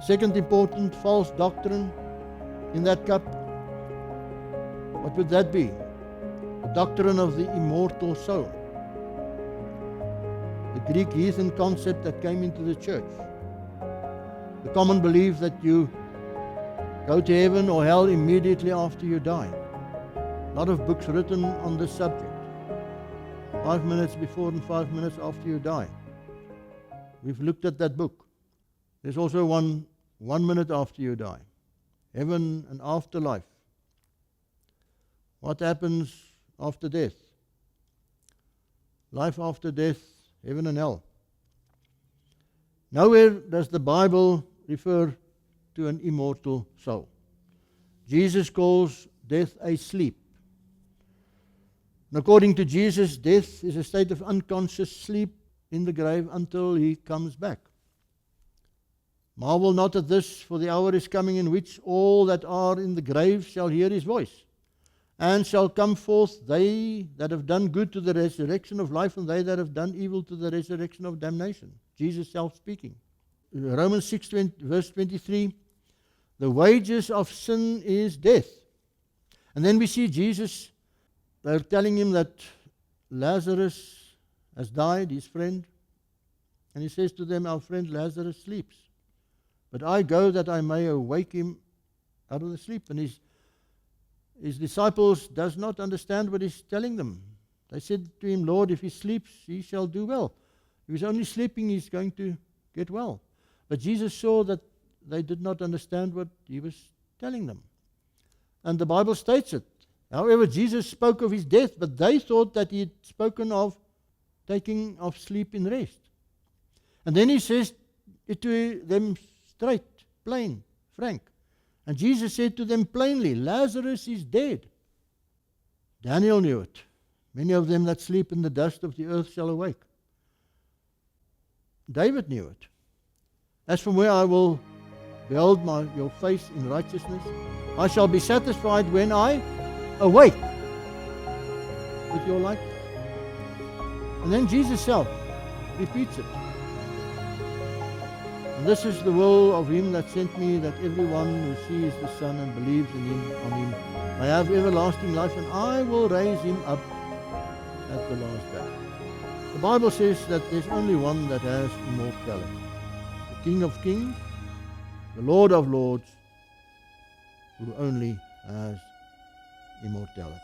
Second important false doctrine in that cup, what would that be? The doctrine of the immortal soul. The Greek heathen concept that came into the church. The common belief that you go to heaven or hell immediately after you die. A lot of books written on this subject. 5 minutes before and 5 minutes after you die. We've looked at that book. There's also one minute after you die. Heaven and afterlife. What happens after death? Life after death, heaven and hell. Nowhere does the Bible refer to an immortal soul. Jesus calls death a sleep. And according to Jesus, death is a state of unconscious sleep in the grave until he comes back. Marvel not at this, for the hour is coming in which all that are in the grave shall hear his voice, and shall come forth, they that have done good to the resurrection of life, and they that have done evil to the resurrection of damnation. Jesus self-speaking. Romans 6, verse 23, the wages of sin is death. And then we see Jesus, they're telling him that Lazarus has died, his friend. And he says to them, our friend Lazarus sleeps. But I go that I may awake him out of the sleep. And his disciples does not understand what he's telling them. They said to him, Lord, if he sleeps, he shall do well. If he's only sleeping, he's going to get well. But Jesus saw that they did not understand what he was telling them. And the Bible states it. However, Jesus spoke of his death, but they thought that he had spoken of taking of sleep in rest. And then he says it to them straight, plain, frank. And Jesus said to them plainly, Lazarus is dead. Daniel knew it. Many of them that sleep in the dust of the earth shall awake. David knew it. As from where I will behold your face in righteousness, I shall be satisfied when I awake with your likeness. And then Jesus self repeats it. And this is the will of him that sent me, that everyone who sees the Son and believes in him, on him, may have everlasting life, and I will raise him up at the last day. The Bible says that there's only one that has immortality. The King of Kings, the Lord of Lords, who only has immortality.